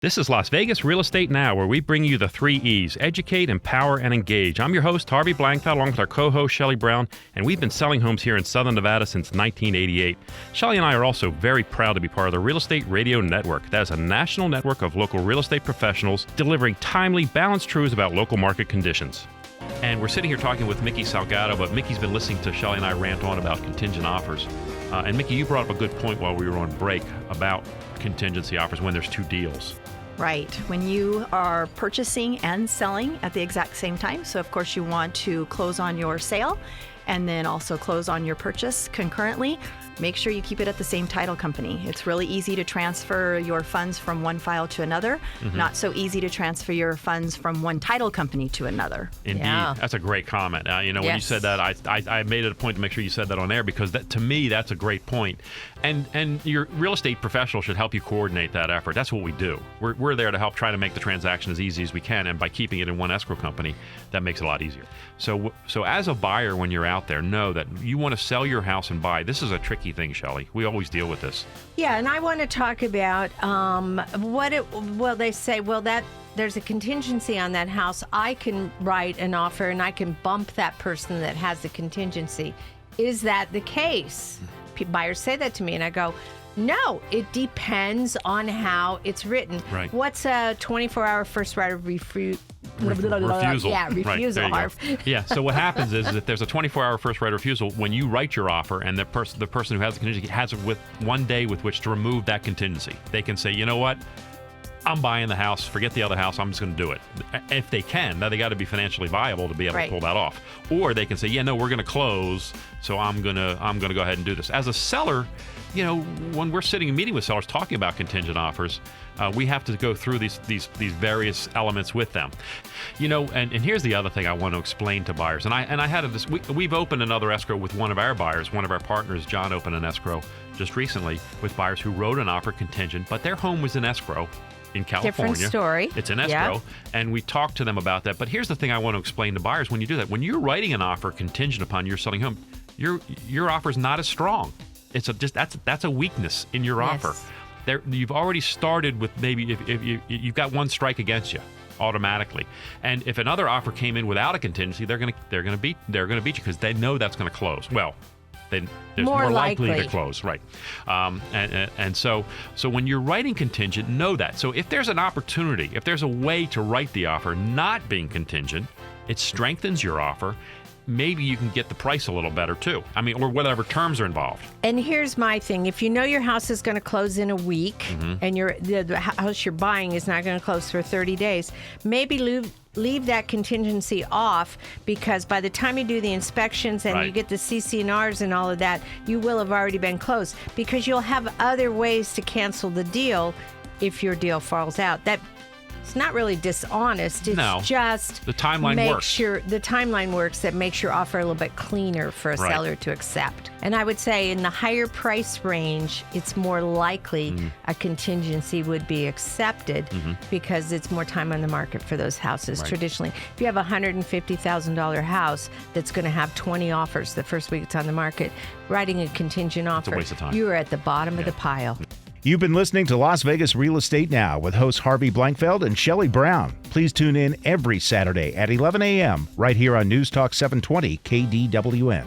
This is Las Vegas Real Estate Now, where we bring you the 3 E's: educate, empower, and engage. I'm your host, Harvey Blankfeld, along with our co-host, Shelley Brown, and we've been selling homes here in Southern Nevada since 1988. Shelley and I are also very proud to be part of the Real Estate Radio Network. That is a national network of local real estate professionals delivering timely, balanced truths about local market conditions. And we're sitting here talking with Mickie Salgado, but Mickie's been listening to Shelley and I rant on about contingent offers. And Mickie, you brought up a good point while we were on break about contingency offers when there's 2 deals. Right. When you are purchasing and selling at the exact same time. So, of course, you want to close on your sale and then also close on your purchase concurrently. Make sure you keep it at the same title company. It's really easy to transfer your funds from one file to another. Mm-hmm. Not so easy to transfer your funds from one title company to another. Indeed. Yeah. That's a great comment. When you said that, I made it a point to make sure you said that on air, because that, to me, that's a great point. And your real estate professional should help you coordinate that effort. That's what we do. We're there to help try to make the transaction as easy as we can, and by keeping it in one escrow company, that makes it a lot easier. So as a buyer, when you're out there, know that you want to sell your house and buy. This is a tricky thing, Shelley. We always deal with this. Yeah, and I want to talk about they say, that there's a contingency on that house. I can write an offer and I can bump that person that has the contingency. Is that the case? Buyers say that to me, and I go, no, it depends on how it's written. Right. What's a 24-hour first right of refusal? Yeah, refusal. Right, yeah, so what happens is if there's a 24-hour first right of refusal, when you write your offer and the person who has the contingency has with 1 day with which to remove that contingency, they can say, you know what? I'm buying the house. Forget the other house. I'm just going to do it. If they can. Now, they got to be financially viable to be able to pull that off. Or they can say, yeah, no, we're going to close, so I'm going to go ahead and do this. As a seller, when we're sitting and meeting with sellers talking about contingent offers, we have to go through these various elements with them. And here's the other thing I want to explain to buyers. And I had we've opened another escrow with one of our buyers. One of our partners, John, opened an escrow just recently with buyers who wrote an offer contingent, but their home was in escrow in California. Different story. It's an escrow, and we talked to them about that. But here's the thing I want to explain to buyers when you do that. When you're writing an offer contingent upon your selling home, your offer is not as strong. It's that's a weakness in your offer. You've already started with maybe if you've got 1 strike against you automatically, and if another offer came in without a contingency, they're gonna beat you because they know that's going to close. Well, then there's more likely to close, right? And so when you're writing contingent, know that. So if there's an opportunity, if there's a way to write the offer not being contingent, it strengthens your offer. Maybe you can get the price a little better too. Or whatever terms are involved. And here's my thing: if you know your house is going to close in a week, mm-hmm. and the house you're buying is not going to close for 30 days, maybe leave that contingency off, because by the time you do the inspections and you get the CC&Rs and all of that, you will have already been closed, because you'll have other ways to cancel the deal if your deal falls out. It's not really dishonest. It's just the timeline works. The timeline works that makes your offer a little bit cleaner for a seller to accept. And I would say in the higher price range, it's more likely a contingency would be accepted, because it's more time on the market for those houses. Traditionally, if you have a $150,000 house that's going to have 20 offers the first week it's on the market, writing a contingent offer, it's a waste of time. You are at the bottom of the pile. You've been listening to Las Vegas Real Estate Now with hosts Harvey Blankfeld and Shelley Brown. Please tune in every Saturday at 11 a.m. right here on News Talk 720 KDWN.